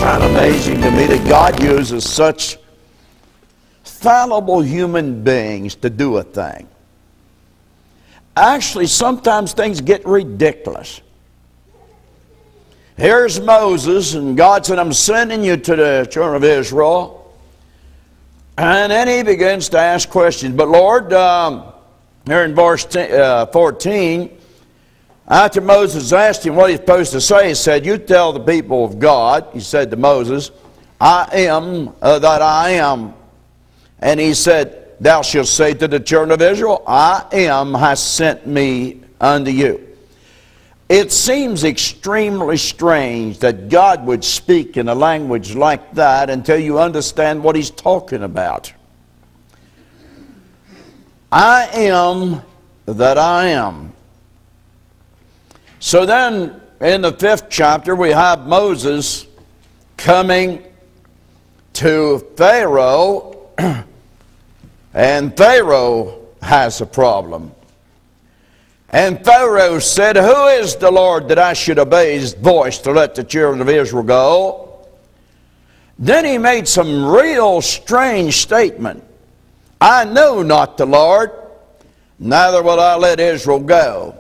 kind of amazing to me that God uses such fallible human beings to do a thing. Actually, sometimes things get ridiculous. Here's Moses, and God said, I'm sending you to the children of Israel. And then he begins to ask questions. But Lord, here in verse 14, after Moses asked him what he's supposed to say, he said, you tell the people of God, he said to Moses, I am that I am. And he said, thou shalt say to the children of Israel, I am has sent me unto you. It seems extremely strange that God would speak in a language like that until you understand what he's talking about. I am that I am. So then, in the 5th chapter, we have Moses coming to Pharaoh, and Pharaoh has a problem. And Pharaoh said, who is the Lord that I should obey his voice to let the children of Israel go? Then he made some real strange statement. I know not the Lord, neither will I let Israel go.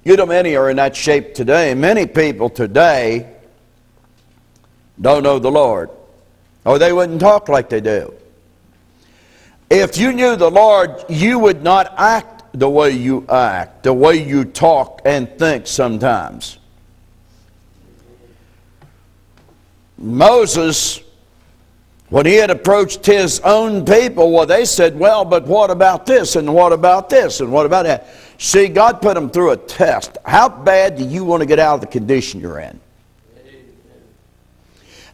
You know, many are in that shape today. Many people today don't know the Lord, or they wouldn't talk like they do. If you knew the Lord, you would not act the way you act, the way you talk and think sometimes. Moses, when he had approached his own people, well, they said, well, but what about this, and what about this, and what about that? See, God put them through a test. How bad do you want to get out of the condition you're in?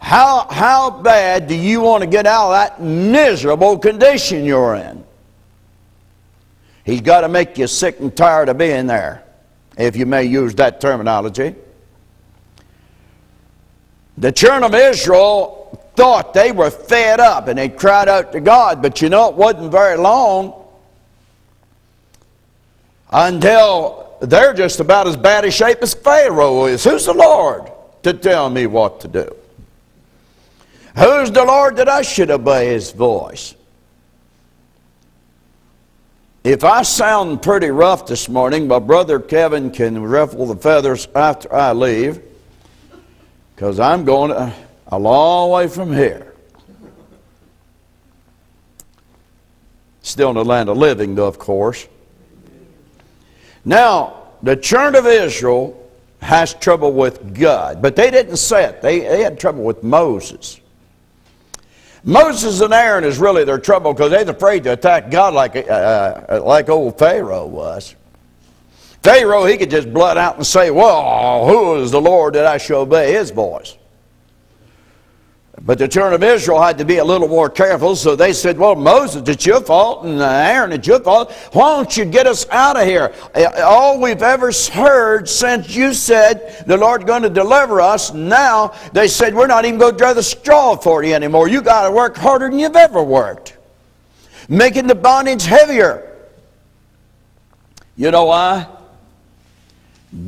How bad do you want to get out of that miserable condition you're in? He's got to make you sick and tired of being there, if you may use that terminology. The children of Israel thought they were fed up, and they cried out to God. But you know, it wasn't very long until they're just about as bad a shape as Pharaoh is. Who's the Lord to tell me what to do? Who's the Lord that I should obey his voice? If I sound pretty rough this morning, my brother Kevin can ruffle the feathers after I leave, because I'm going a long way from here. Still in the land of living, though, of course. Now, the children of Israel has trouble with God, but they didn't say it. They had trouble with Moses. Moses and Aaron is really their trouble, because they're afraid to attack God like old Pharaoh was. Pharaoh, he could just blurt out and say, well, who is the Lord that I shall obey his voice? But the children of Israel had to be a little more careful, so they said, well, Moses, it's your fault, and Aaron, it's your fault. Why don't you get us out of here? All we've ever heard since you said the Lord's going to deliver us, now they said, we're not even going to draw the straw for you anymore. You got to work harder than you've ever worked, making the bondage heavier. You know why?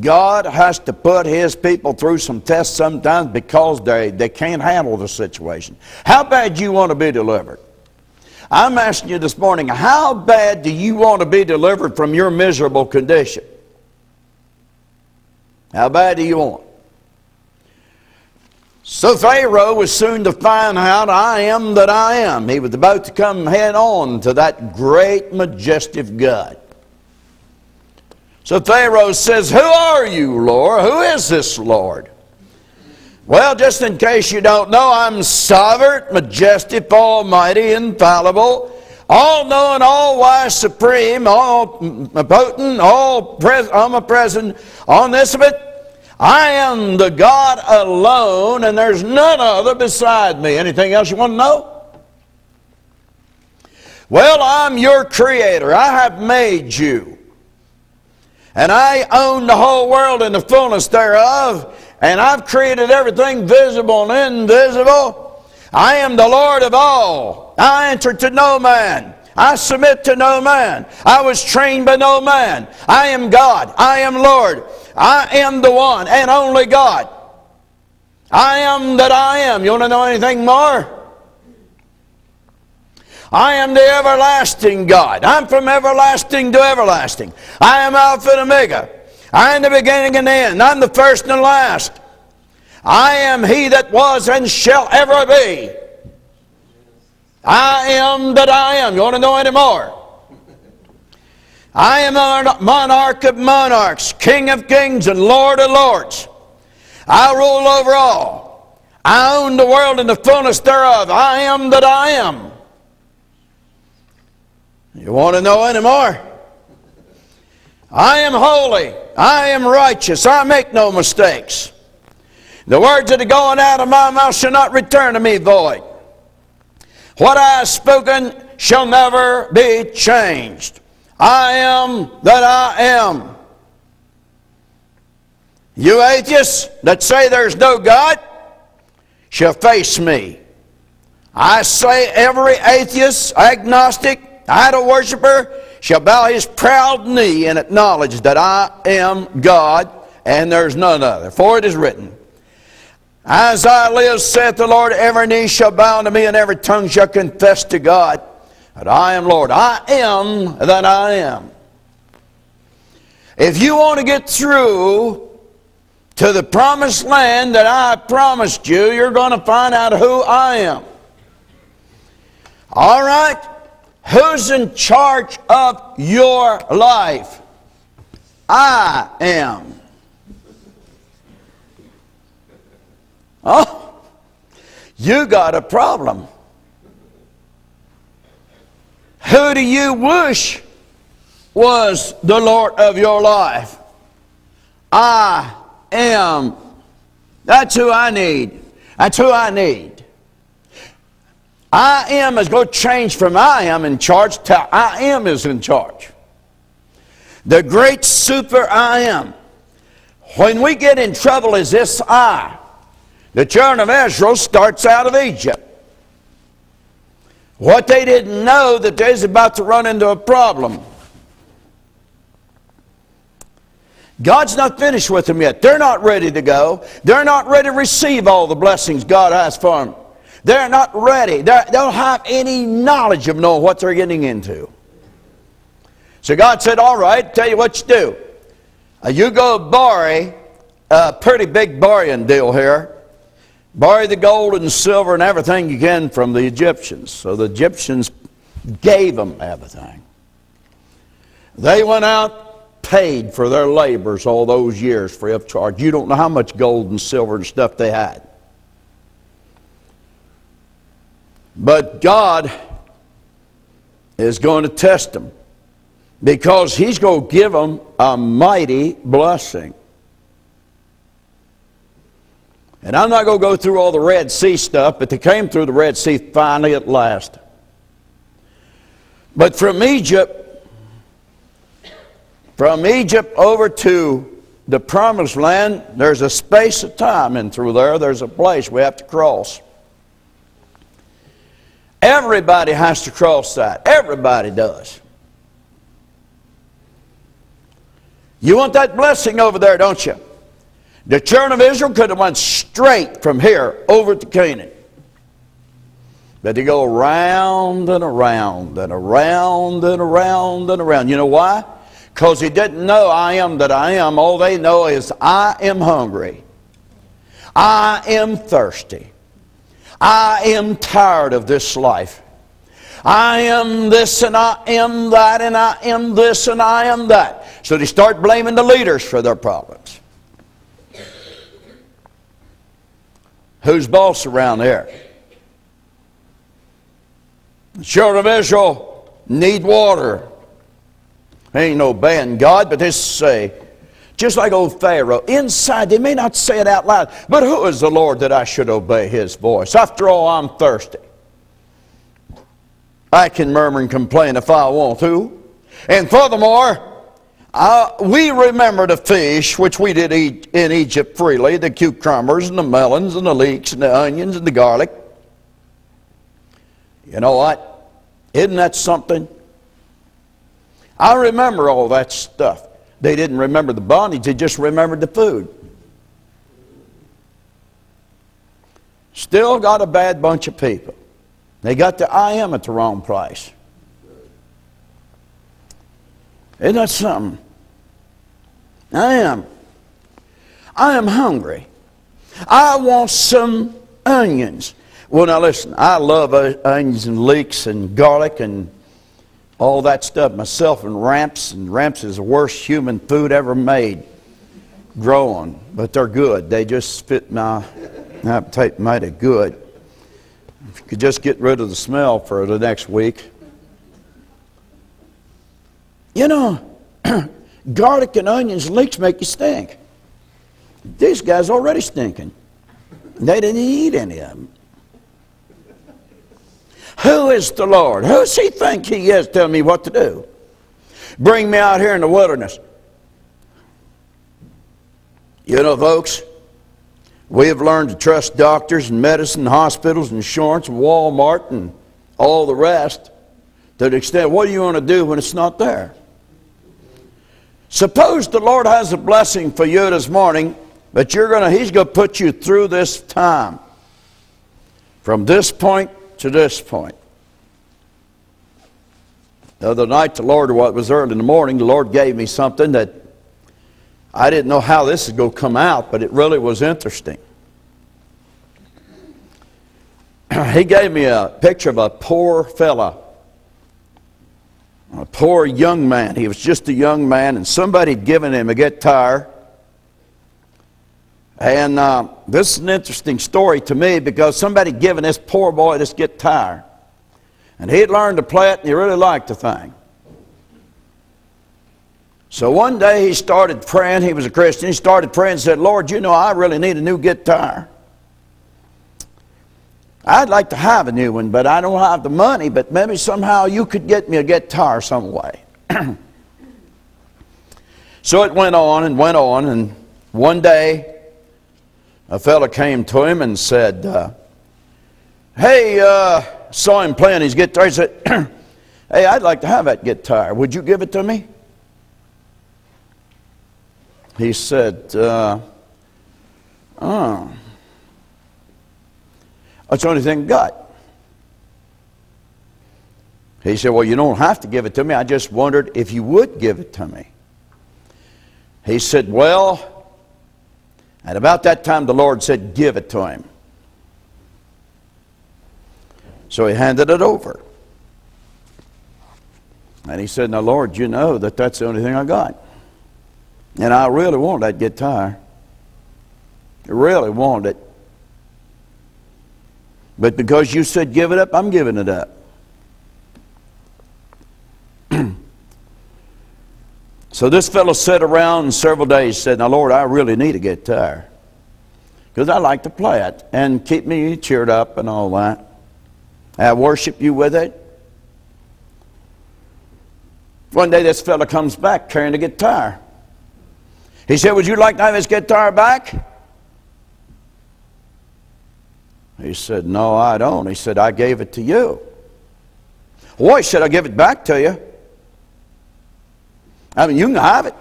God has to put his people through some tests sometimes, because they can't handle the situation. How bad do you want to be delivered? I'm asking you this morning, how bad do you want to be delivered from your miserable condition? How bad do you want? So Pharaoh was soon to find out, I am that I am. He was about to come head on to that great, majestic God. So Pharaoh says, who are you, Lord? Who is this Lord? Well, just in case you don't know, I'm sovereign, majestic, almighty, infallible, all-knowing, all-wise, supreme, all-potent, omnipresent, omniscient. I am the God alone, and there's none other beside me. Anything else you want to know? Well, I'm your creator. I have made you. And I own the whole world and the fullness thereof. And I've created everything visible and invisible. I am the Lord of all. I answer to no man. I submit to no man. I was trained by no man. I am God. I am Lord. I am the one and only God. I am that I am. You want to know anything more? I am the everlasting God. I'm from everlasting to everlasting. I am Alpha and Omega. I am the beginning and the end. I'm the first and the last. I am He that was and shall ever be. I am that I am. You want to know any more? I am a monarch of monarchs, King of kings, and Lord of lords. I rule over all. I own the world and the fullness thereof. I am that I am. You want to know any more? I am holy. I am righteous. I make no mistakes. The words that are going out of my mouth shall not return to me void. What I have spoken shall never be changed. I am that I am. You atheists that say there's no God shall face me. I say every atheist, agnostic, idol worshiper shall bow his proud knee and acknowledge that I am God and there's none other. For it is written, as I live, saith the Lord, every knee shall bow unto me and every tongue shall confess to God that I am Lord. I am that I am. If you want to get through to the promised land that I promised you, you're going to find out who I am. All right? Who's in charge of your life? I am. Oh, you got a problem. Who do you wish was the Lord of your life? I am. That's who I need. That's who I need. I am is going to change from I am in charge to I am is in charge. The great super I am. When we get in trouble is this I. The children of Israel starts out of Egypt. What they didn't know that they was about to run into a problem. God's not finished with them yet. They're not ready to go. They're not ready to receive all the blessings God has for them. They're not ready. They don't have any knowledge of knowing what they're getting into. So God said, all right, tell you what you do. You go borrow a pretty big borrowing deal here. Borrow the gold and silver and everything you can from the Egyptians. So the Egyptians gave them everything. They went out, paid for their labors all those years free of charge. You don't know how much gold and silver and stuff they had. But God is going to test them because He's going to give them a mighty blessing. And I'm not going to go through all the Red Sea stuff, but they came through the Red Sea finally at last. But from Egypt over to the Promised Land, there's a space of time in through there. There's a place we have to cross. Everybody has to cross that. Everybody does. You want that blessing over there, don't you? The children of Israel could have went straight from here over to Canaan. But they go around and around and around and around and around. You know why? Because they didn't know I am that I am. All they know is I am hungry. I am thirsty. I am tired of this life. I am this and I am that and I am this and I am that. So they start blaming the leaders for their problems. Who's boss around here? The children of Israel need water. They ain't obeying God, but they say, just like old Pharaoh, inside they may not say it out loud, but who is the Lord that I should obey His voice? After all, I'm thirsty. I can murmur and complain if I want to. And furthermore, we remember the fish which we did eat in Egypt freely, the cucumbers and the melons and the leeks and the onions and the garlic. You know what? Isn't that something? I remember all that stuff. They didn't remember the bondage, they just remembered the food. Still got a bad bunch of people. They got the I am at the wrong price. Isn't that something? I am hungry. I want some onions. Well, now listen, I love onions and leeks and garlic and all that stuff myself, and ramps is the worst human food ever made growing, but they're good. They just fit my appetite mighty good. If you could just get rid of the smell for the next week. You know, garlic and onions and leeks make you stink. These guys already stinking. They didn't eat any of them. Who is the Lord? Who does he think he is telling me what to do? Bring me out here in the wilderness. You know, folks, we have learned to trust doctors and medicine, hospitals, insurance, and Walmart, and all the rest to the extent, what do you want to do when it's not there? Suppose the Lord has a blessing for you this morning, but he's going to put you through this time. From this point to this point. The other night, it was early in the morning, the Lord gave me something that I didn't know how this is going to come out, but it really was interesting. He gave me a picture of a poor fella, a poor young man. He was just a young man, and somebody had given him a guitar. And this is an interesting story to me because somebody had given this poor boy this guitar. And he had learned to play it, and he really liked the thing. So one day he started praying. He was a Christian. He started praying and said, Lord, you know, I really need a new guitar. I'd like to have a new one, but I don't have the money, but maybe somehow you could get me a guitar some way. So it went on, and one day a fellow came to him and said, saw him playing his guitar. He said, hey, I'd like to have that guitar. Would you give it to me? He said, that's the only thing I got. He said, well, you don't have to give it to me. I just wondered if you would give it to me. He said, well, at about that time the Lord said, give it to him. So he handed it over. And he said, now, Lord, you know that that's the only thing I got. And I really want that guitar. I really want it. But because you said give it up, I'm giving it up. So this fellow sat around several days and said, now, Lord, I really need a guitar. Because I like to play it and keep me cheered up and all that. I worship you with it. One day this fellow comes back carrying a guitar. He said, would you like to have his guitar back? He said, no, I don't. He said, I gave it to you. Well, he said, I give it back to you. I mean, you can have it.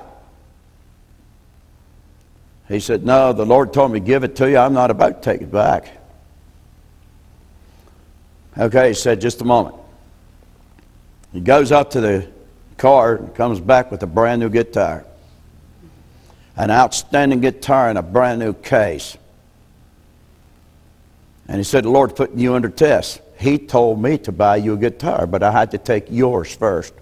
He said, no, the Lord told me to give it to you. I'm not about to take it back. Okay, he said, just a moment. He goes up to the car and comes back with a brand new guitar. An outstanding guitar in a brand new case. And he said, the Lord's putting you under test. He told me to buy you a guitar, but I had to take yours first.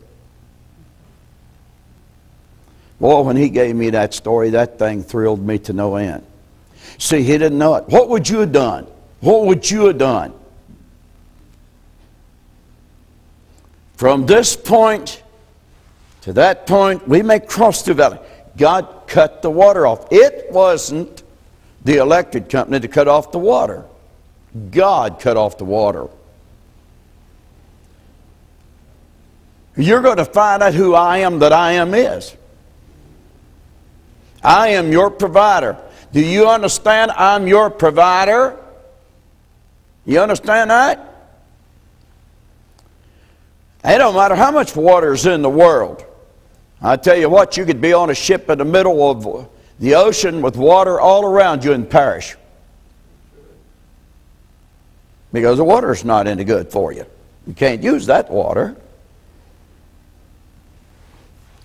Boy, when he gave me that story, that thing thrilled me to no end. See, he didn't know it. What would you have done? What would you have done? From this point to that point, we may cross the valley. God cut the water off. It wasn't the electric company to cut off the water. God cut off the water. You're going to find out who I am that I am is. I am your provider. Do you understand I'm your provider? You understand that? It don't matter how much water is in the world. I tell you what, you could be on a ship in the middle of the ocean with water all around you and perish. because the water's not any good for you. You can't use that water.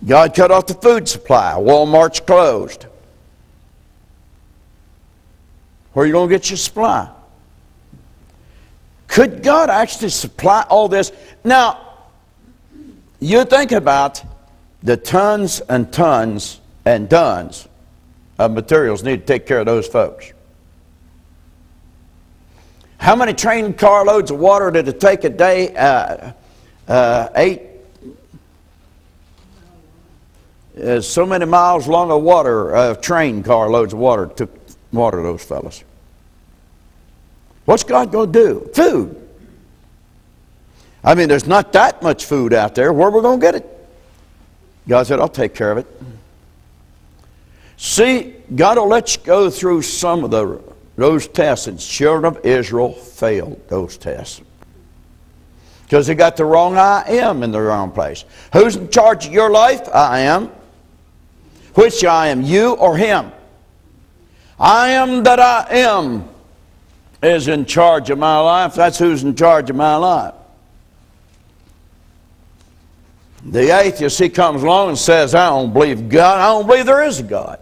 God cut off the food supply. Walmart's closed. Where are you going to get your supply? Could God actually supply all this? Now, you think about the tons and tons and tons of materials need to take care of those folks. How many train car loads of water did it take a day? 8. So many miles long of water, train car loads of water took water those fellas. What's God going to do? Food. I mean, there's not that much food out there. Where are we going to get it? God said, I'll take care of it. See, God will let you go through some of those tests, and children of Israel failed those tests. Because they got the wrong I am in the wrong place. Who's in charge of your life? I am. Which I am, you or him? I am that I am is in charge of my life. That's who's in charge of my life. The atheist, he comes along and says, I don't believe God. I don't believe there is a God.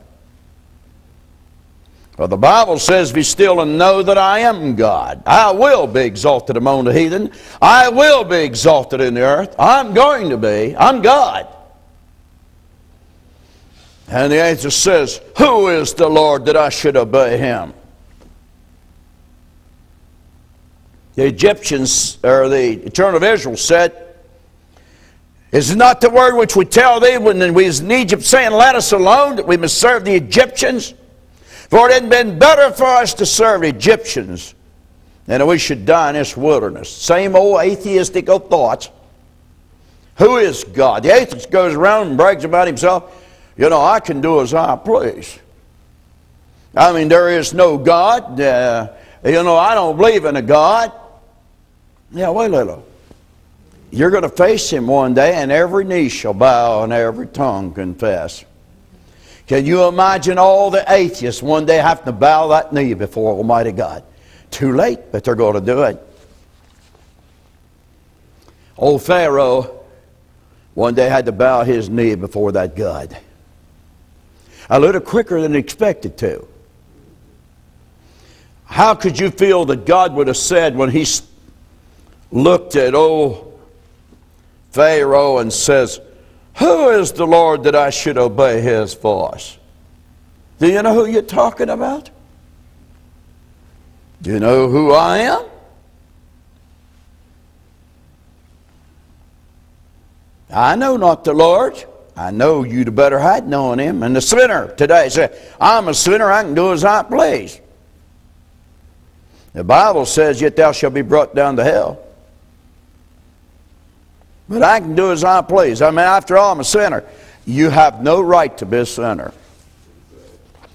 Well, the Bible says, be still and know that I am God. I will be exalted among the heathen. I will be exalted in the earth. I'm going to be. I'm God. And the atheist says, who is the Lord that I should obey him? The Egyptians, or the children of Israel said, is it not the word which we tell thee when we was in Egypt, saying, let us alone, that we must serve the Egyptians? For it had been better for us to serve the Egyptians than that we should die in this wilderness. Same old atheistic thoughts. Who is God? The atheist goes around and brags about himself. You know, I can do as I please. I mean, there is no God. You know, I don't believe in a God. Yeah, wait a little. You're going to face him one day, and every knee shall bow and every tongue confess. Can you imagine all the atheists one day having to bow that knee before Almighty God? Too late, but they're going to do it. Old Pharaoh one day had to bow his knee before that God. A little quicker than expected to. How could you feel that God would have said when he looked at old Pharaoh and says, who is the Lord that I should obey his voice? Do you know who you're talking about? Do you know who I am? I know not the Lord. I know you'd better had known him. And the sinner today said, I'm a sinner, I can do as I please. The Bible says, yet thou shalt be brought down to hell. But I can do as I please. I mean, after all, I'm a sinner. You have no right to be a sinner.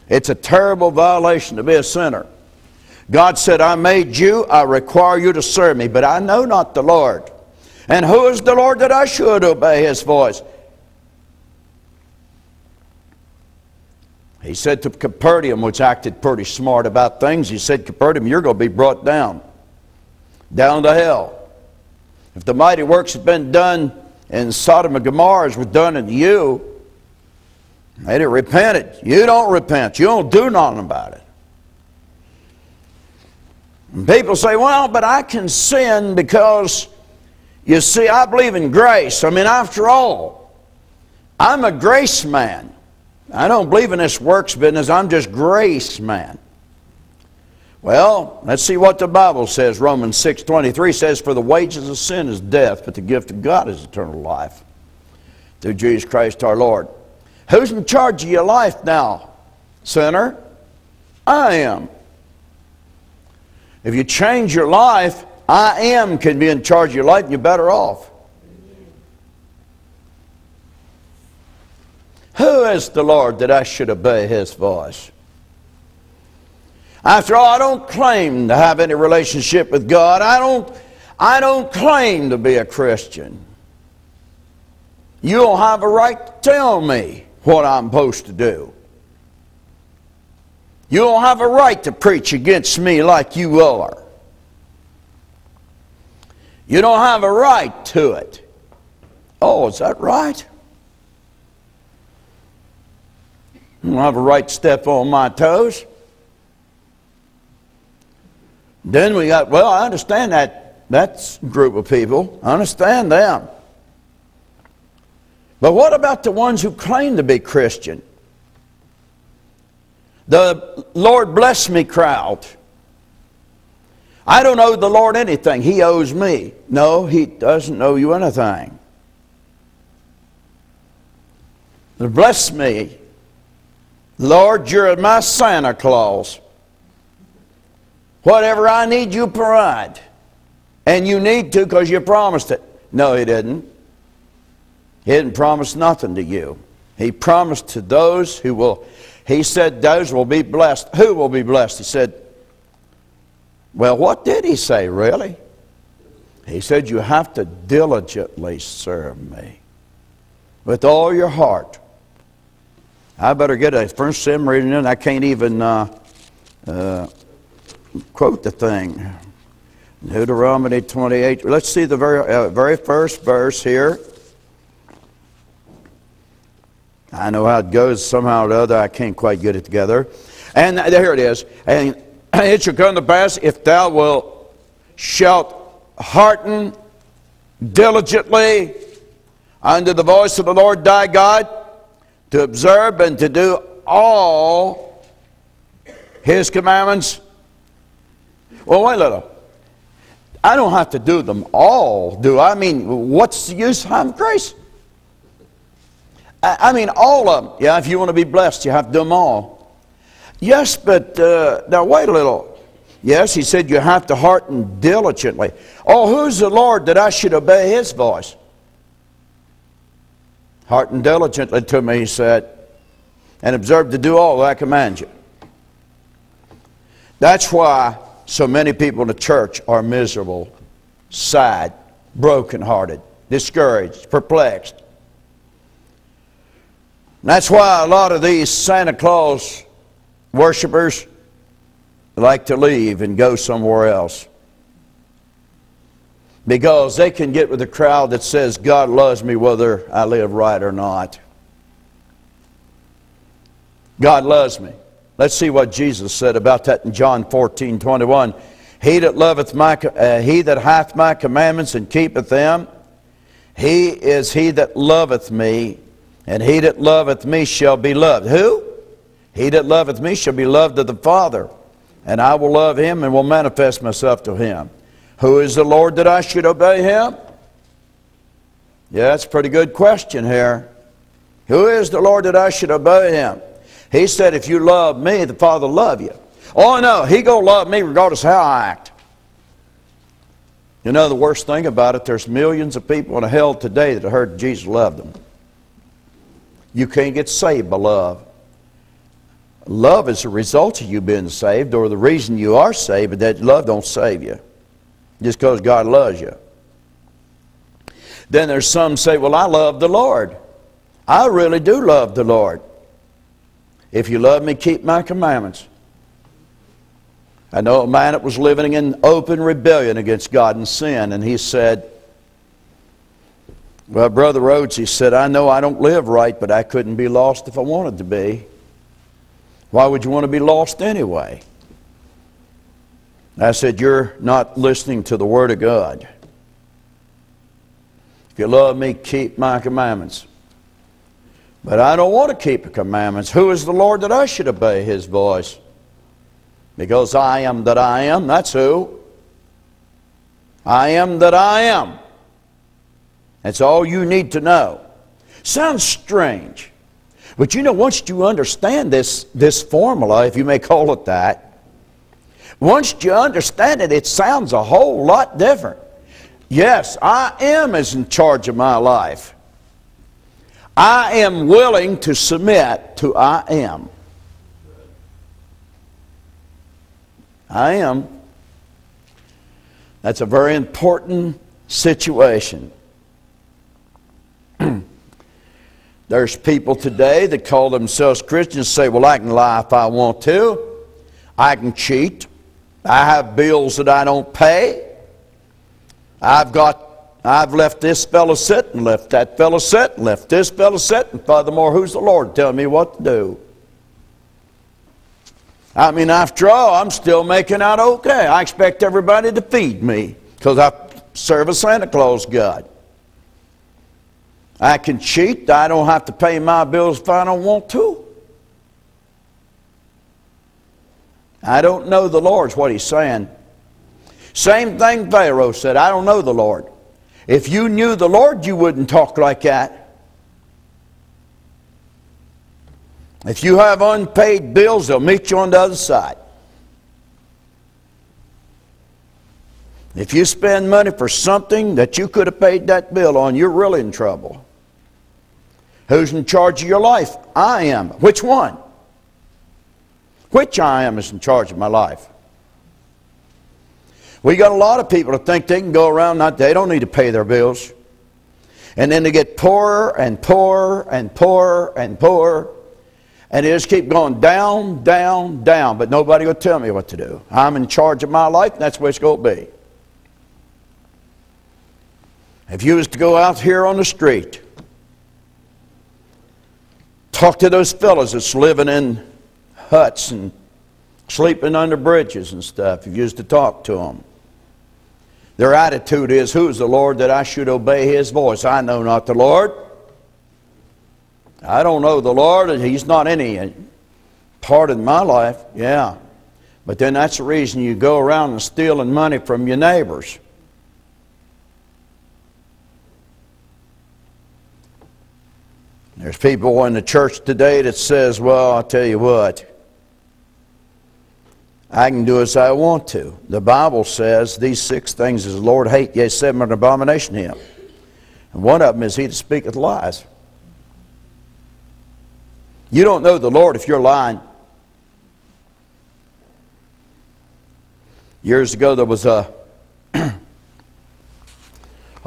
It's a terrible violation to be a sinner. God said, I made you, I require you to serve me, but I know not the Lord. And who is the Lord that I should obey his voice? He said to Capernaum, which acted pretty smart about things, he said, Capernaum, you're going to be brought down to hell. If the mighty works had been done in Sodom and Gomorrah as were done in you, they'd have repented. You don't repent. You don't do nothing about it. And people say, well, but I can sin because, you see, I believe in grace. I mean, after all, I'm a grace man. I don't believe in this works business. I'm just grace man. Well, let's see what the Bible says. Romans 6:23 says, for the wages of sin is death, but the gift of God is eternal life through Jesus Christ our Lord. Who's in charge of your life now, sinner? I am. If you change your life, I am can be in charge of your life and you're better off. Who is the Lord that I should obey his voice? After all, I don't claim to have any relationship with God. I don't claim to be a Christian. You don't have a right to tell me what I'm supposed to do. You don't have a right to preach against me like you are. You don't have a right to it. Oh, is that right? You don't have a right to step on my toes. Then we got, well, I understand that's a group of people. I understand them. But what about the ones who claim to be Christian? The Lord bless me crowd. I don't owe the Lord anything. He owes me. No, He doesn't owe you anything. Bless me. Lord, you're my Santa Claus. Whatever I need, you provide. And you need to because you promised it. No, He didn't. He didn't promise nothing to you. He promised to those who will, He said those will be blessed. Who will be blessed? He said, well, what did He say, really? He said, you have to diligently serve me with all your heart. I better get a first sim reading in. I can't even quote the thing. Deuteronomy 28. Let's see the very first verse here. I know how it goes somehow or other. I can't quite get it together. And here it is. And it shall come to pass, if thou shalt hearken diligently unto the voice of the Lord thy God, to observe and to do all His commandments. Well, wait a little. I don't have to do them all, do I? I mean, what's the use of grace? I mean, all of them. Yeah, if you want to be blessed, you have to do them all. Yes, but now wait a little. Yes, He said you have to hearken diligently. Oh, who's the Lord that I should obey His voice? Hearken diligently to me, He said, and observe to do all that I command you. That's why so many people in the church are miserable, sad, brokenhearted, discouraged, perplexed. That's why a lot of these Santa Claus worshipers like to leave and go somewhere else. Because they can get with a crowd that says God loves me whether I live right or not. God loves me. Let's see what Jesus said about that in John 14:21. He that hath my commandments and keepeth them, he is he that loveth me, and he that loveth me shall be loved. Who? He that loveth me shall be loved of the Father, and I will love him and will manifest myself to him. Who is the Lord that I should obey Him? Yeah, that's a pretty good question here. Who is the Lord that I should obey Him? He said, if you love me, the Father will love you. Oh, no, He going to love me regardless of how I act. You know the worst thing about it, there's millions of people in hell today that heard Jesus loved them. You can't get saved by love. Love is a result of you being saved, or the reason you are saved, but that love don't save you. Just because God loves you. Then there's some say, well, I love the Lord. I really do love the Lord. If you love me, keep my commandments. I know a man that was living in open rebellion against God and sin, and he said, well, Brother Rhodes, he said, I know I don't live right, but I couldn't be lost if I wanted to be. Why would you want to be lost anyway? I said, you're not listening to the Word of God. If you love me, keep my commandments. But I don't want to keep the commandments. Who is the Lord that I should obey His voice? Because I am that I am, that's who. I am that I am. That's all you need to know. Sounds strange. But you know, once you understand this formula, if you may call it that, once you understand it, it sounds a whole lot different. Yes, I am is in charge of my life. I am willing to submit to I am. I am. That's a very important situation. There's people today that call themselves Christians, say, well, I can lie if I want to. I can cheat. I have bills that I don't pay. I've left this fellow sitting, left that fellow sitting, left this fellow sitting. Furthermore, who's the Lord telling me what to do? I mean, after all, I'm still making out okay. I expect everybody to feed me because I serve a Santa Claus God. I can cheat. I don't have to pay my bills if I don't want to. I don't know the Lord's what he's saying. Same thing Pharaoh said, I don't know the Lord. If you knew the Lord, you wouldn't talk like that. If you have unpaid bills, they'll meet you on the other side. If you spend money for something that you could have paid that bill on, you're really in trouble. Who's in charge of your life? I am. Which one? Which I am is in charge of my life? We got a lot of people that think they can go around, they don't need to pay their bills. And then they get poorer and poorer and poorer and poorer. And they just keep going down, down, down. But nobody will tell me what to do. I'm in charge of my life, and that's the way it's going to be. If you was to go out here on the street, talk to those fellows that's living in huts and sleeping under bridges and stuff, if you used to talk to them, their attitude is, who is the Lord that I should obey his voice? I know not the Lord. I don't know the Lord, and he's not any part of my life. Yeah. But then that's the reason you go around and stealing money from your neighbors. There's people in the church today that says, well, I'll tell you what, I can do as I want to. The Bible says these 6 things is the Lord hate, yea, 7 are an abomination to him. And one of them is he that speaketh lies. You don't know the Lord if you're lying. Years ago there was a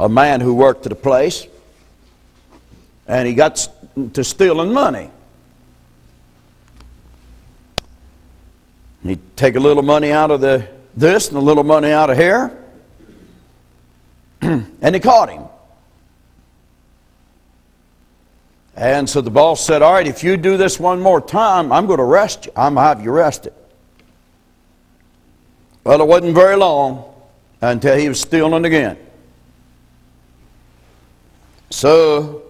man who worked at a place, and he got to stealing money. He'd take a little money out of this and a little money out of here. And they caught him. And so the boss said, all right, if you do this one more time, I'm going to arrest you. I'm going to have you arrested. Well, it wasn't very long until he was stealing again. So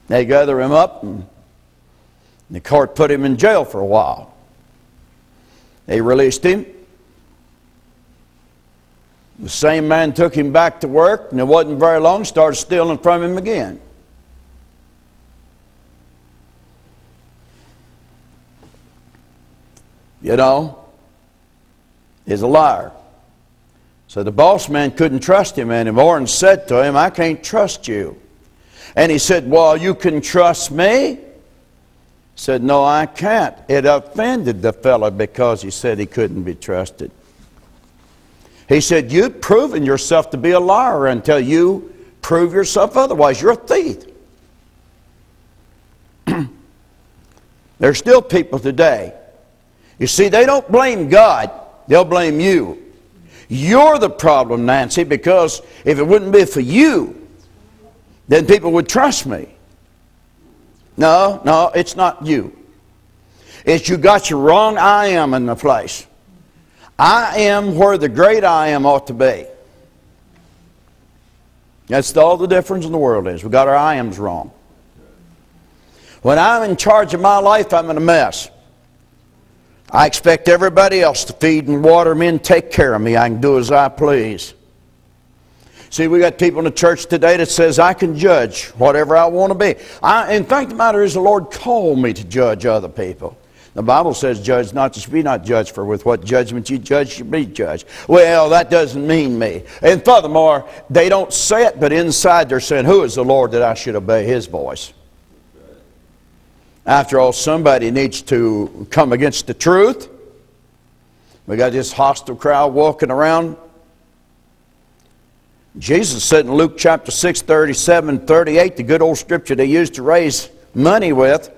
they gather him up, and the court put him in jail for a while. They released him. The same man took him back to work, and it wasn't very long, started stealing from him again. You know, he's a liar. So the boss man couldn't trust him anymore and said to him, I can't trust you. And he said, well, you can trust me? He said, no, I can't. It offended the fellow because he said he couldn't be trusted. He said, you've proven yourself to be a liar until you prove yourself otherwise. You're a thief. There's still people today. You see, they don't blame God. They'll blame you. You're the problem, Nancy, because if it wouldn't be for you, then people would trust me. No, it's not you. It's you got your wrong I am in the place. I am where the great I am ought to be. That's all the difference in the world is. We got our I ams wrong. When I'm in charge of my life, I'm in a mess. I expect everybody else to feed and water me and take care of me. I can do as I please. See, we got people in the church today that says I can judge whatever I want to be. In fact, the matter is the Lord called me to judge other people. The Bible says, judge not, just be not judged, for with what judgment you judge, you be judged. Well, that doesn't mean me. And furthermore, they don't say it, but inside they're saying, who is the Lord that I should obey his voice? After all, somebody needs to come against the truth. We got this hostile crowd walking around. Jesus said in Luke chapter 6, 37, 38, the good old scripture they used to raise money with,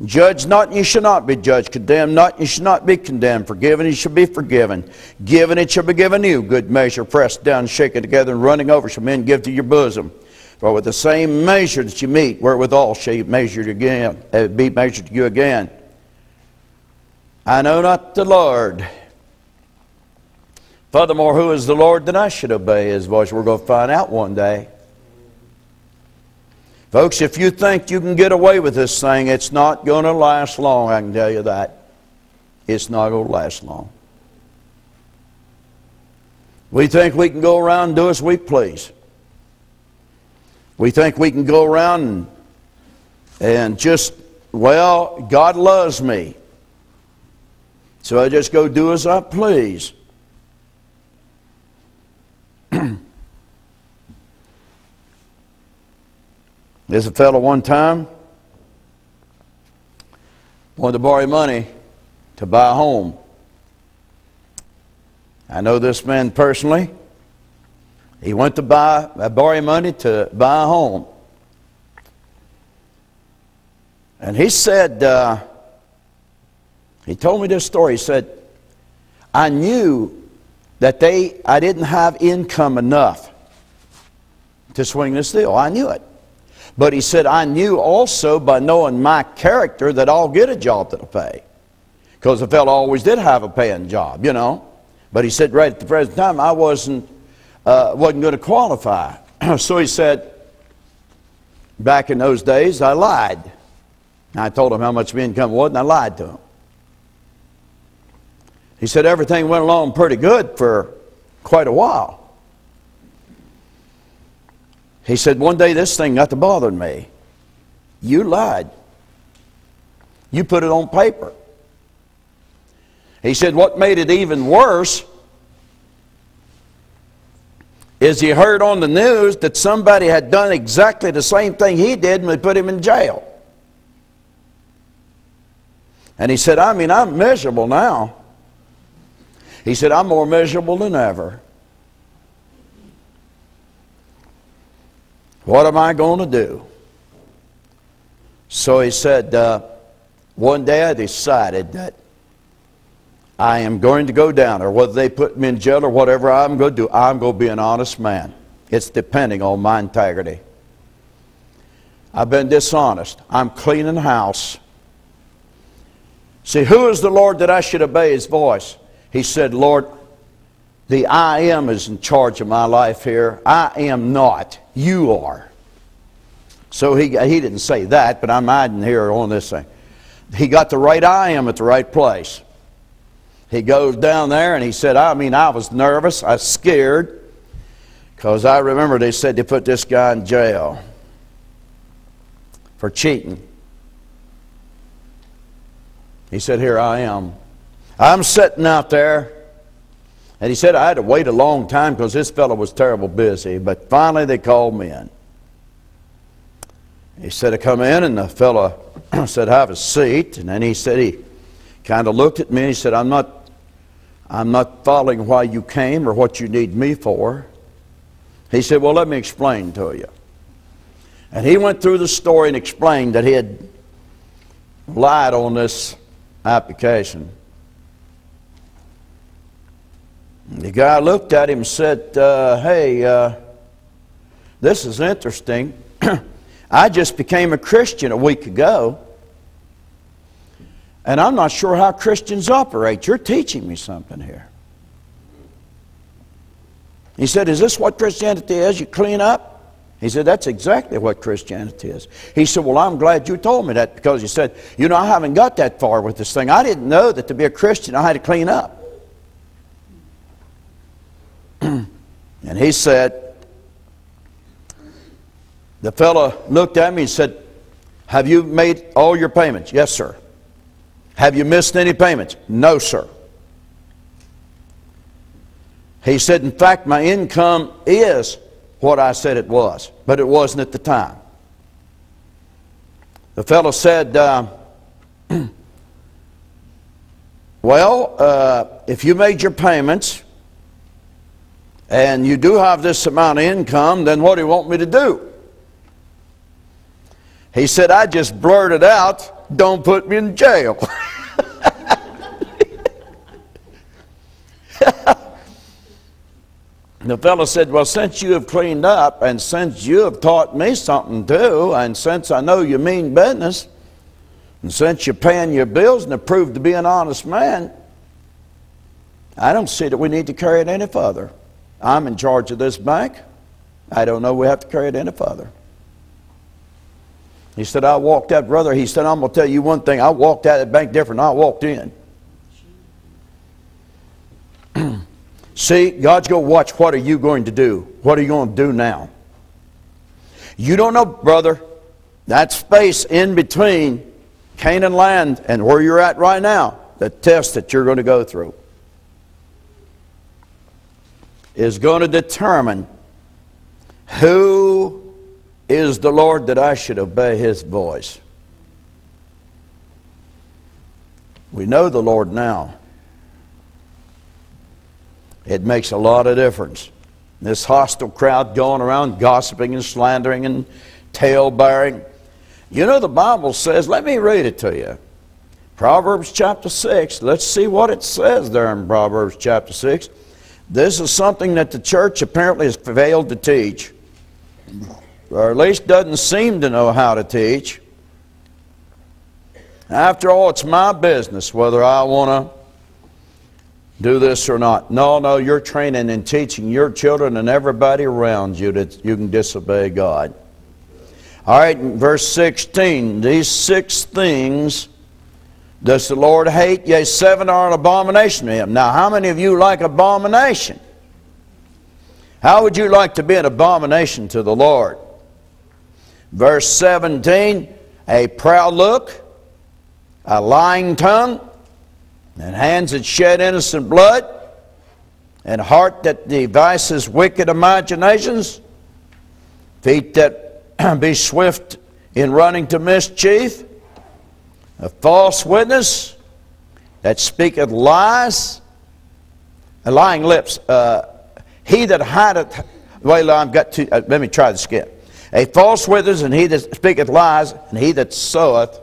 Judge not, and you shall not be judged. Condemn not, and you shall not be condemned. Forgive, and you shall be forgiven. Given, it shall be given you. Good measure, pressed down, shaken together, and running over, shall men give to your bosom. For with the same measure that you meet, wherewithal shall you measure again, be measured to you again. I know not the Lord. Furthermore, who is the Lord that I should obey His voice? We're going to find out one day. Folks, if you think you can get away with this thing, it's not going to last long, I can tell you that. It's not going to last long. We think we can go around and do as we please. We think we can go around and just, well, God loves me, so I just go do as I please. There's a fellow one time wanted to borrow money to buy a home. I know this man personally. He went to borrow money to buy a home. And he said, he told me this story. He said, I knew that I didn't have income enough to swing this deal. I knew it. But he said, I knew also by knowing my character that I'll get a job that'll pay. Because the fellow always did have a paying job, you know. But he said right at the present time I wasn't going to qualify. So he said, back in those days I lied. I told him how much my income was and I lied to him. He said everything went along pretty good for quite a while. He said, one day this thing got to bothering me. You lied. You put it on paper. He said, what made it even worse is he heard on the news that somebody had done exactly the same thing he did and they put him in jail. And he said, I'm miserable now. He said, I'm more miserable than ever. What am I going to do? So he said, one day I decided that I am going to go down, or whether they put me in jail or whatever I'm going to do, I'm going to be an honest man. It's depending on my integrity. I've been dishonest. I'm cleaning house. See, who is the Lord that I should obey His voice? He said, Lord, the I am is in charge of my life here. I am not. You are. So he didn't say that, but I'm adding here on this thing. He got the right I am at the right place. He goes down there and he said, I was nervous. I was scared. Because I remember they said they put this guy in jail for cheating. He said, here I am. I'm sitting out there. And he said, I had to wait a long time because this fellow was terrible busy. But finally they called me in. He said, I come in and the fellow said, have a seat. And then he said, he kind of looked at me and he said, I'm not following why you came or what you need me for. He said, well, let me explain to you. And he went through the story and explained that he had lied on this application. The guy looked at him and said, hey, this is interesting. I just became a Christian a week ago, and I'm not sure how Christians operate. You're teaching me something here. He said, is this what Christianity is? You clean up? He said, that's exactly what Christianity is. He said, well, I'm glad you told me that, because he said, you know, I haven't got that far with this thing. I didn't know that to be a Christian I had to clean up. And he said, the fellow looked at me and said, have you made all your payments? Yes, sir. Have you missed any payments? No, sir. He said, in fact, my income is what I said it was, but it wasn't at the time. The fellow said, well, if you made your payments and you do have this amount of income, then what do you want me to do? He said, I just blurted out don't put me in jail. The fellow said, well, since you have cleaned up, and since you have taught me something too, and since I know you mean business, and since you're paying your bills and have proved to be an honest man, I don't see that we need to carry it any further. I'm in charge of this bank. I don't know we have to carry it any further. He said, I walked out, brother. He said, I'm going to tell you one thing. I walked out of the bank different than I walked in. See, God's going to watch what are you going to do. What are you going to do now? You don't know, brother, that space in between Canaan land and where you're at right now, the test that you're going to go through is going to determine who is the Lord that I should obey His voice. We know the Lord now. It makes a lot of difference. This hostile crowd going around gossiping and slandering and tale-bearing. You know the Bible says, let me read it to you. Proverbs chapter 6. Let's see what it says there in Proverbs chapter 6. This is something that the church apparently has failed to teach. Or at least doesn't seem to know how to teach. After all, it's my business whether I want to do this or not. No, you're training and teaching your children and everybody around you that you can disobey God. All right, in verse 16, these 6 things does the Lord hate, yea, 7 are an abomination to Him. Now, how many of you like abomination? How would you like to be an abomination to the Lord? Verse 17, a proud look, a lying tongue, and hands that shed innocent blood, and heart that devises wicked imaginations, feet that be swift in running to mischief, a false witness that speaketh lies, and lying lips. He that hideth, well, I've got to, let me try this again. A false witness, and he that speaketh lies, and he that soweth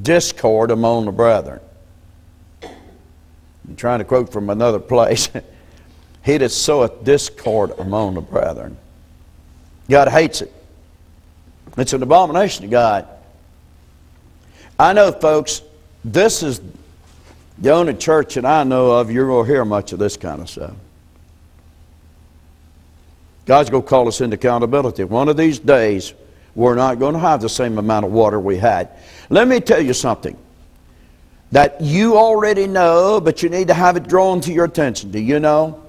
discord among the brethren. I'm trying to quote from another place. He that soweth discord among the brethren. God hates it. It's an abomination to God. I know, folks, this is the only church that I know of you're going to hear much of this kind of stuff. God's going to call us into accountability. One of these days, we're not going to have the same amount of water we had. Let me tell you something that you already know, but you need to have it drawn to your attention. Do you know?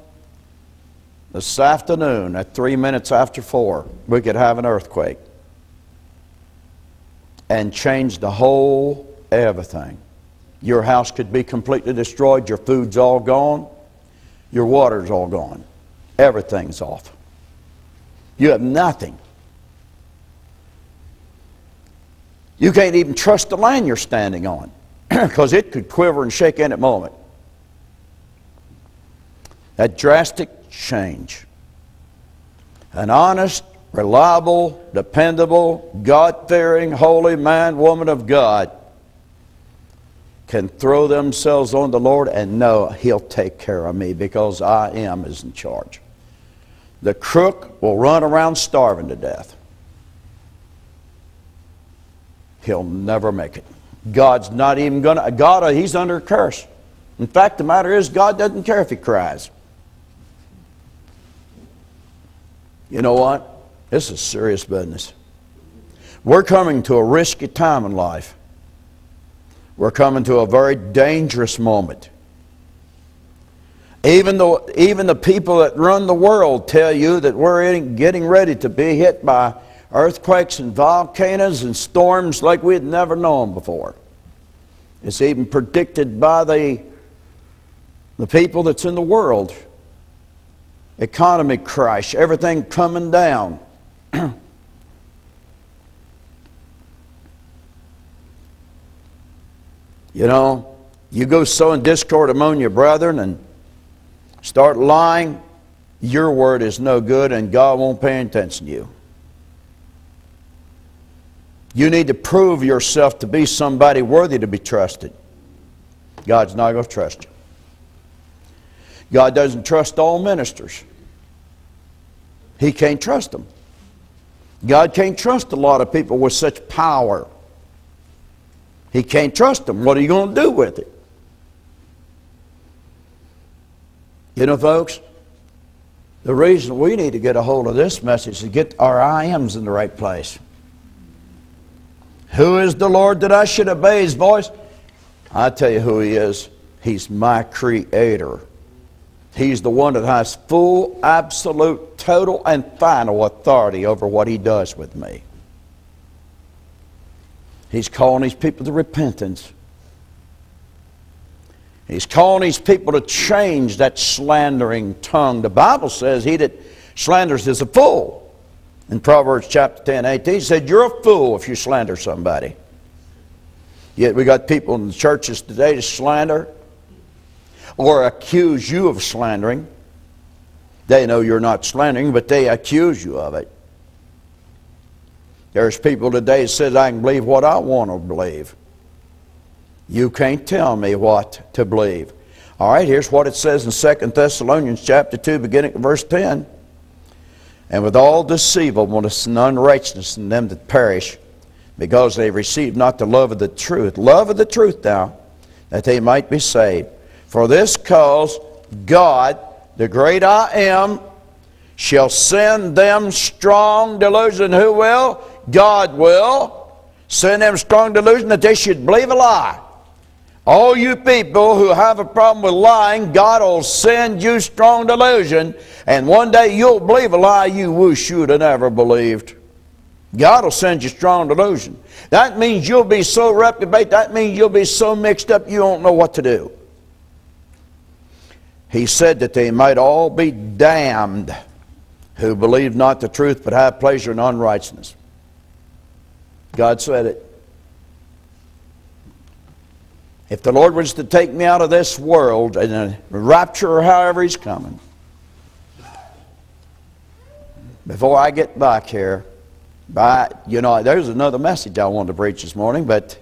This afternoon, at 3 minutes after 4, we could have an earthquake and change the whole everything. Your house could be completely destroyed. Your food's all gone. Your water's all gone. Everything's off. You have nothing. You can't even trust the land you're standing on because it could quiver and shake any moment. That drastic change. An honest, reliable, dependable, God-fearing, holy man, woman of God can throw themselves on the Lord and know He'll take care of me because I am is in charge. The crook will run around starving to death. He'll never make it. God's not even going to, God, He's under a curse. In fact, the matter is, God doesn't care if he cries. You know what? This is serious business. We're coming to a risky time in life. We're coming to a very dangerous moment. Even the people that run the world tell you that we're getting ready to be hit by earthquakes and volcanoes and storms like we had never known before. It's even predicted by the people that's in the world. Economy crash, everything coming down. You know, you go sowing discord among your brethren and start lying, your word is no good and God won't pay attention to you. You need to prove yourself to be somebody worthy to be trusted. God's not going to trust you. God doesn't trust all ministers. He can't trust them. God can't trust a lot of people with such power. He can't trust them. What are you going to do with it? You know, folks, the reason we need to get a hold of this message is to get our I ams in the right place. Who is the Lord that I should obey His voice? I tell you who He is. He's my Creator. He's the one that has full, absolute, total, and final authority over what He does with me. He's calling His people to repentance. He's calling His people to change that slandering tongue. The Bible says he that slanders is a fool. In Proverbs chapter 10, 18, he said, you're a fool if you slander somebody. Yet we got people in the churches today to slander or accuse you of slandering. They know you're not slandering, but they accuse you of it. There's people today that says, I can believe what I want to believe. You can't tell me what to believe. All right, here's what it says in 2 Thessalonians chapter 2, beginning at verse 10. And with all deceivableness and unrighteousness in them that perish, because they received not the love of the truth now, that they might be saved. For this cause God, the great I Am, shall send them strong delusion. Who will? God will send them strong delusion that they should believe a lie. All you people who have a problem with lying, God will send you strong delusion, and one day you'll believe a lie you wish you'd have never believed. God will send you strong delusion. That means you'll be so reprobate, that means you'll be so mixed up you won't know what to do. He said that they might all be damned who believe not the truth but have pleasure in unrighteousness. God said it. If the Lord was to take me out of this world in a rapture or however He's coming, before I get back here, you know, there's another message I wanted to preach this morning, but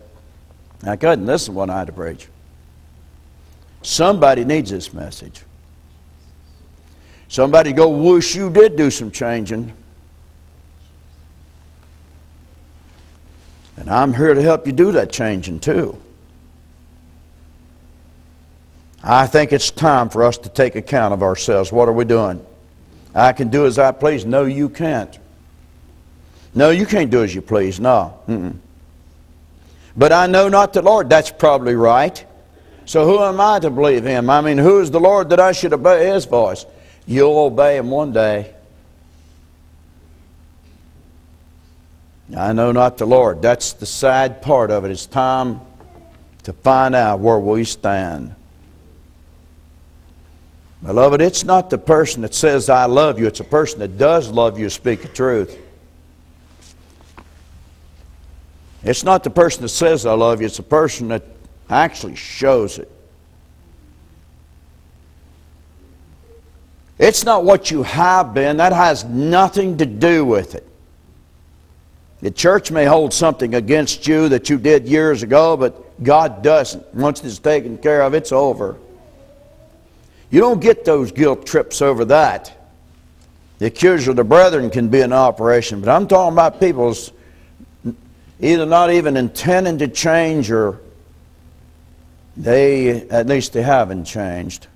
I couldn't. This is what I had to preach. Somebody needs this message. Somebody go, wish you did do some changing. And I'm here to help you do that changing too. I think it's time for us to take account of ourselves. What are we doing? I can do as I please. No, you can't. No, you can't do as you please. No. But I know not the Lord. That's probably right. So who am I to believe Him? I mean, who is the Lord that I should obey His voice? You'll obey Him one day. I know not the Lord. That's the sad part of it. It's time to find out where we stand. Beloved, it's not the person that says, I love you. It's a person that does love you, speak the truth. It's not the person that says, I love you. It's the person that actually shows it. It's not what you have been. That has nothing to do with it. The church may hold something against you that you did years ago, but God doesn't. Once it's taken care of, it's over. You don't get those guilt trips over that. The accuser of the brethren can be in operation, but I'm talking about people's either not even intending to change or at least they haven't changed.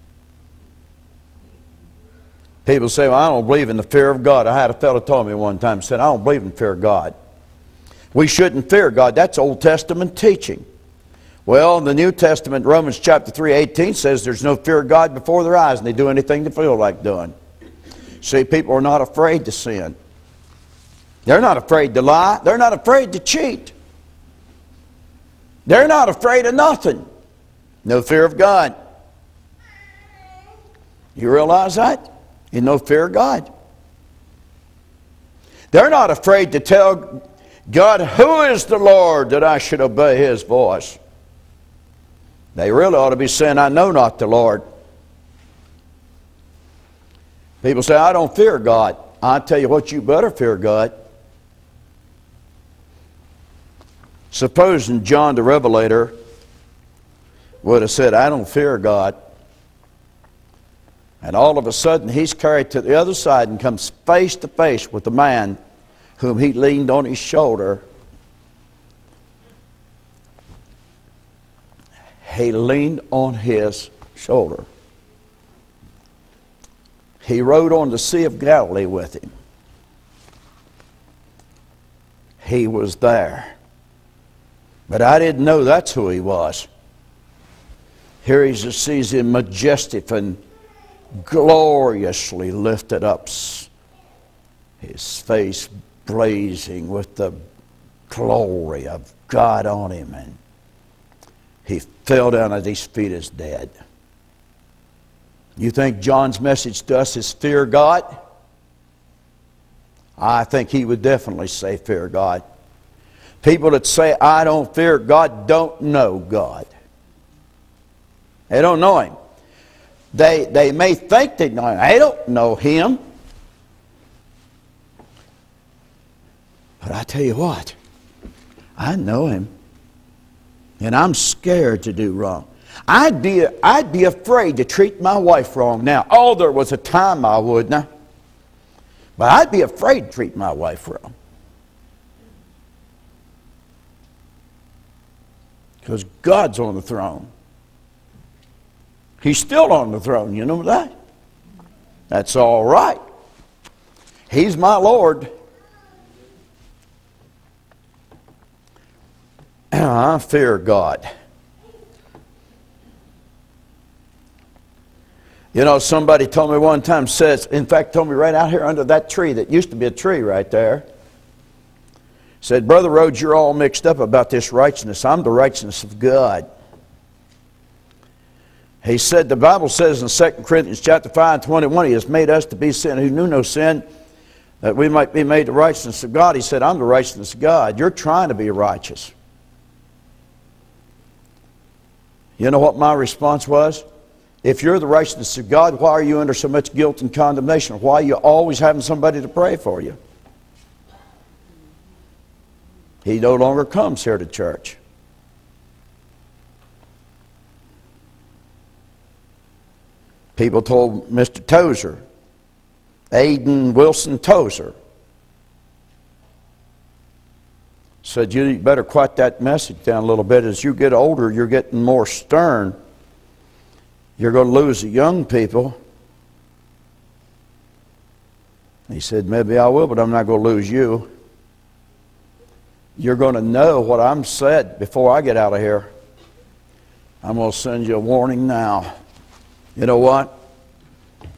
People say, well, I don't believe in the fear of God. I had a fellow tell me one time, said, I don't believe in fear of God. We shouldn't fear God. That's Old Testament teaching. Well, the New Testament, Romans chapter 3:18 says there's no fear of God before their eyes, and they do anything they feel like doing. See, people are not afraid to sin. They're not afraid to lie. They're not afraid to cheat. They're not afraid of nothing. No fear of God. You realize that? You no fear of God. They're not afraid to tell God, who is the Lord that I should obey His voice? They really ought to be saying, I know not the Lord. People say, I don't fear God. I tell you what, you better fear God. Supposing John the Revelator would have said, I don't fear God. And all of a sudden he's carried to the other side and comes face to face with the man whom he leaned on his shoulder. He leaned on his shoulder. He rode on the Sea of Galilee with him. He was there. But I didn't know that's who he was. Here he just sees him majestic and gloriously lifted up, his face blazing with the glory of God on him, and he fell down at his feet as dead. You think John's message to us is fear God? I think he would definitely say fear God. People that say, I don't fear God, don't know God. They don't know Him. They may think they know Him. They don't know Him. But I tell you what, I know Him. And I'm scared to do wrong. I'd be afraid to treat my wife wrong now. Oh, there was a time I wouldn't. But I'd be afraid to treat my wife wrong. Because God's on the throne. He's still on the throne, you know that? That's all right. He's my Lord. I fear God. You know, somebody told me one time, in fact, told me right out here under that tree that used to be a tree right there, said, Brother Rhodes, you're all mixed up about this righteousness. I'm the righteousness of God. He said, the Bible says in 2 Corinthians chapter 5:21, He has made us to be sin who knew no sin, that we might be made the righteousness of God. He said, I'm the righteousness of God. You're trying to be righteous. You know what my response was? If you're the righteousness of God, why are you under so much guilt and condemnation? Why are you always having somebody to pray for you? He no longer comes here to church. People told Mr. Tozer, Aiden Wilson Tozer, said, you better quiet that message down a little bit. As you get older, you're getting more stern. You're going to lose the young people. He said, maybe I will, but I'm not going to lose you. You're going to know what I'm said before I get out of here. I'm going to send you a warning now. You know what?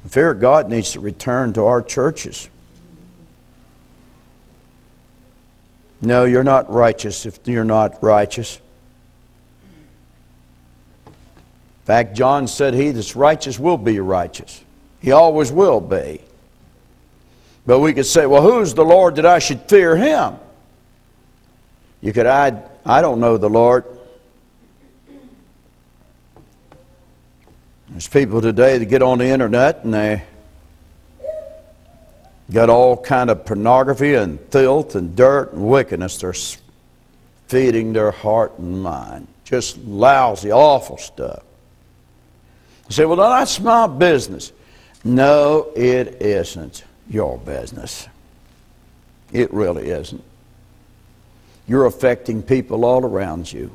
The fear of God needs to return to our churches. No, you're not righteous if you're not righteous. In fact, John said, he that's righteous will be righteous. He always will be. But we could say, well, who's the Lord that I should fear Him? You could add, I don't know the Lord. There's people today that get on the internet and they got all kind of pornography and filth and dirt and wickedness. They're feeding their heart and mind. Just lousy, awful stuff. You say, well, no, that's my business. No, it isn't your business. It really isn't. You're affecting people all around you.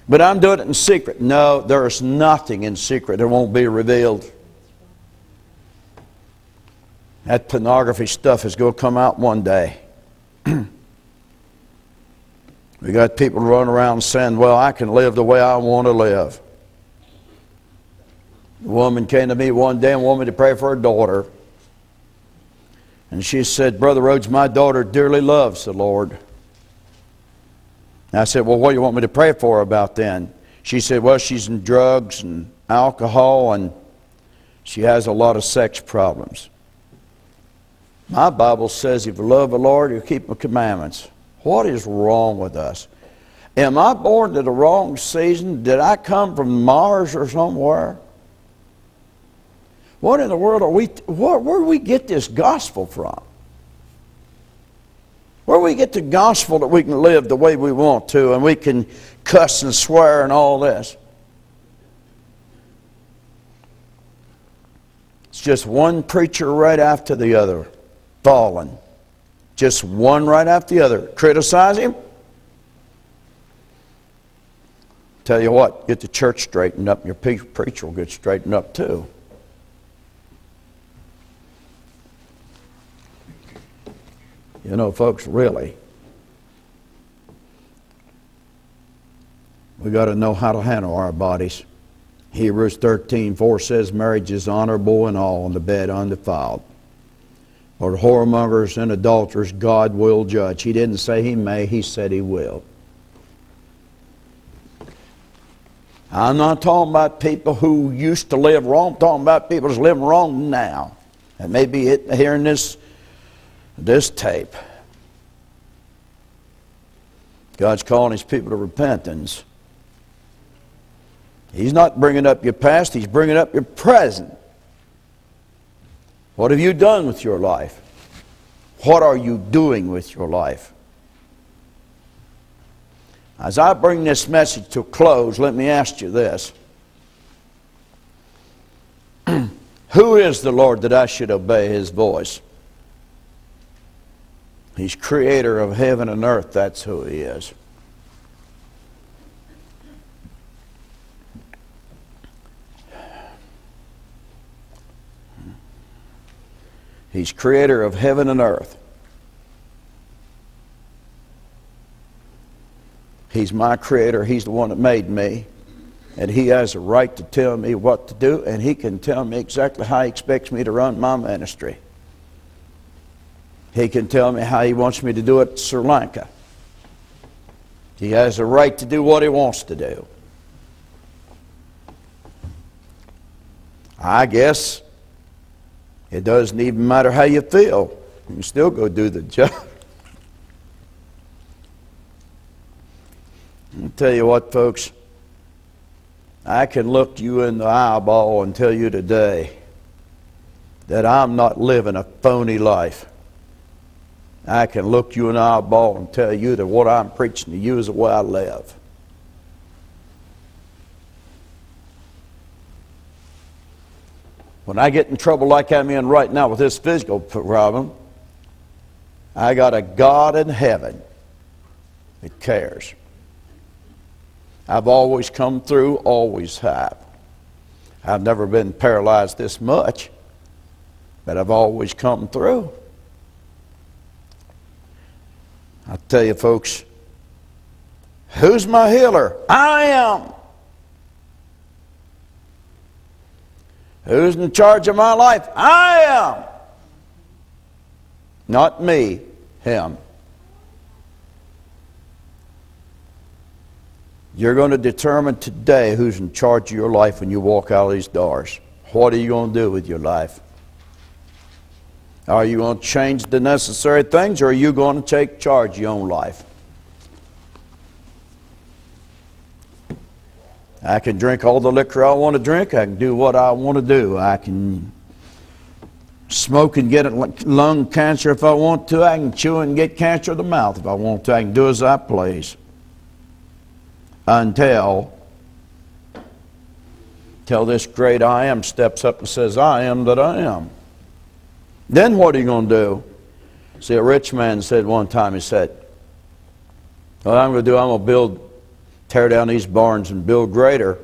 But I'm doing it in secret. No, there's nothing in secret that won't be revealed. That pornography stuff is going to come out one day. We got people running around saying, well, I can live the way I want to live. A woman came to me one day and wanted me to pray for her daughter. And she said, Brother Rhodes, my daughter dearly loves the Lord. And I said, well, what do you want me to pray for her about then? She said, well, she's in drugs and alcohol and she has a lot of sex problems. My Bible says if you love the Lord, you keep the commandments. What is wrong with us? Am I born to the wrong season? Did I come from Mars or somewhere? What in the world are we, where do we get this gospel from? Where we get the gospel that we can live the way we want to and we can cuss and swear and all this. It's just one preacher right after the other falling. Just one right after the other. Criticize him. Tell you what, get the church straightened up and your preacher will get straightened up too. You know, folks, really, we got to know how to handle our bodies. Hebrews 13:4 says, marriage is honorable and all, and the bed undefiled. For the whoremongers and adulterers God will judge. He didn't say He may, He said He will. I'm not talking about people who used to live wrong. I'm talking about people who's living wrong now. And maybe hearing this tape. God's calling His people to repentance. He's not bringing up your past, He's bringing up your present. What have you done with your life? What are you doing with your life? As I bring this message to a close, let me ask you this. Who is the Lord that I should obey His voice? He's creator of heaven and earth. That's who He is. He's creator of heaven and earth. He's my creator. He's the one that made me. And He has a right to tell me what to do, and He can tell me exactly how He expects me to run my ministry. He can tell me how He wants me to do it in Sri Lanka. He has a right to do what He wants to do. I guess it doesn't even matter how you feel. You can still go do the job. I'll tell you what, folks. I can look you in the eyeball and tell you today that I'm not living a phony life. I can look you in the eyeball and tell you that what I'm preaching to you is the way I live. When I get in trouble like I'm in right now with this physical problem, I got a God in heaven that cares. I've always come through, always have. I've never been paralyzed this much, but I've always come through. I tell you, folks, who's my healer? I am. Who's in charge of my life? I am. Not me, Him. You're going to determine today who's in charge of your life when you walk out of these doors. What are you going to do with your life? Are you going to change the necessary things, or are you going to take charge of your own life? I can drink all the liquor I want to drink. I can do what I want to do. I can smoke and get lung cancer if I want to. I can chew and get cancer of the mouth if I want to. I can do as I please. Until this great I am steps up and says, I am that I am. Then what are you going to do? See, a rich man said one time, he said, what I'm going to do, I'm going to tear down these barns and build greater.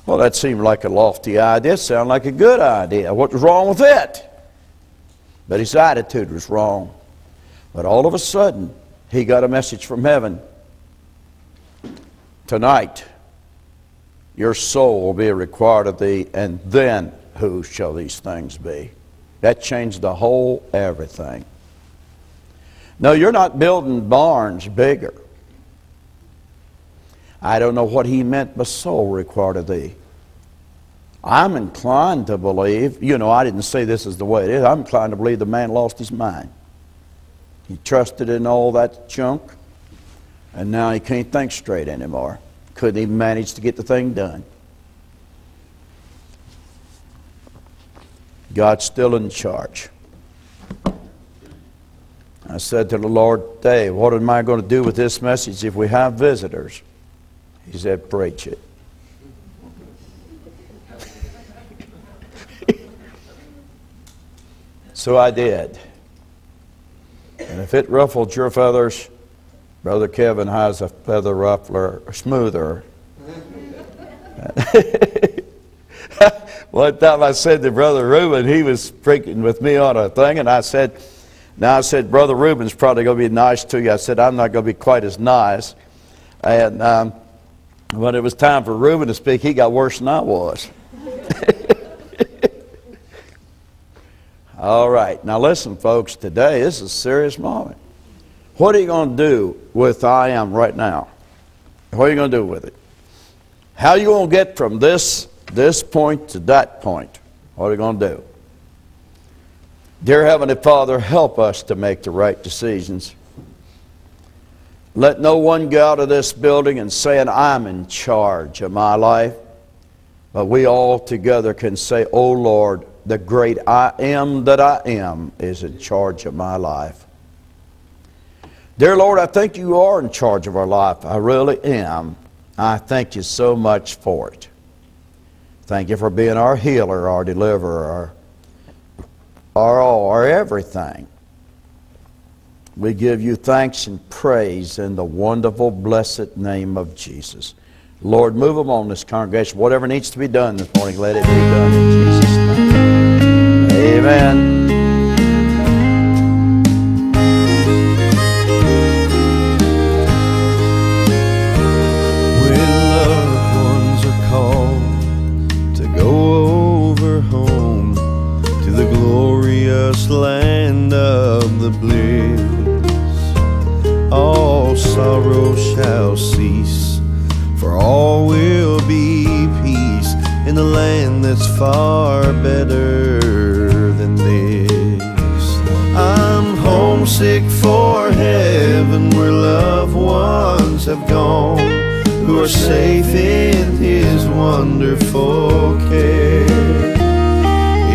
Well, that seemed like a lofty idea. It sounded like a good idea. What was wrong with it? But his attitude was wrong. But all of a sudden, he got a message from heaven. Tonight, your soul will be required of thee, and then who shall these things be? That changed the whole everything. No, you're not building barns bigger. I don't know what he meant by soul required of thee. I'm inclined to believe, I didn't say this is the way it is. I'm inclined to believe the man lost his mind. He trusted in all that junk, and now he can't think straight anymore. Couldn't even manage to get the thing done. God's still in charge. I said to the Lord, Dave, what am I going to do with this message if we have visitors? He said, preach it. So I did. And if it ruffled your feathers, Brother Kevin has a feather ruffler smoother. One time I said to Brother Reuben, he was preaching with me on a thing, and I said, Brother Reuben's probably going to be nice to you. I said, I'm not going to be quite as nice. And when it was time for Reuben to speak, he got worse than I was. All right. Now listen, folks, today this is a serious moment. What are you going to do with I am right now? What are you going to do with it? How are you going to get from this point to that point? What are you going to do? Dear Heavenly Father, help us to make the right decisions. Let no one go out of this building and saying, I'm in charge of my life. But we all together can say, oh Lord, the great I am that I am is in charge of my life. Dear Lord, I think you are in charge of our life. I really am. I thank you so much for it. Thank you for being our healer, our deliverer, our all, our everything. We give you thanks and praise in the wonderful, blessed name of Jesus. Lord, move among this congregation. Whatever needs to be done this morning, let it be done in Jesus' name. Amen. When loved ones are called to go over home to the glorious land of the bliss, all sorrow shall cease, for all will be peace in the land that's far better than this. I'm homesick for heaven where loved ones have gone, who are safe in His wonderful care.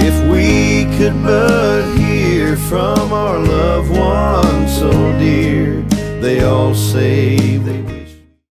If we could but hear from our loved ones so dear, they all say they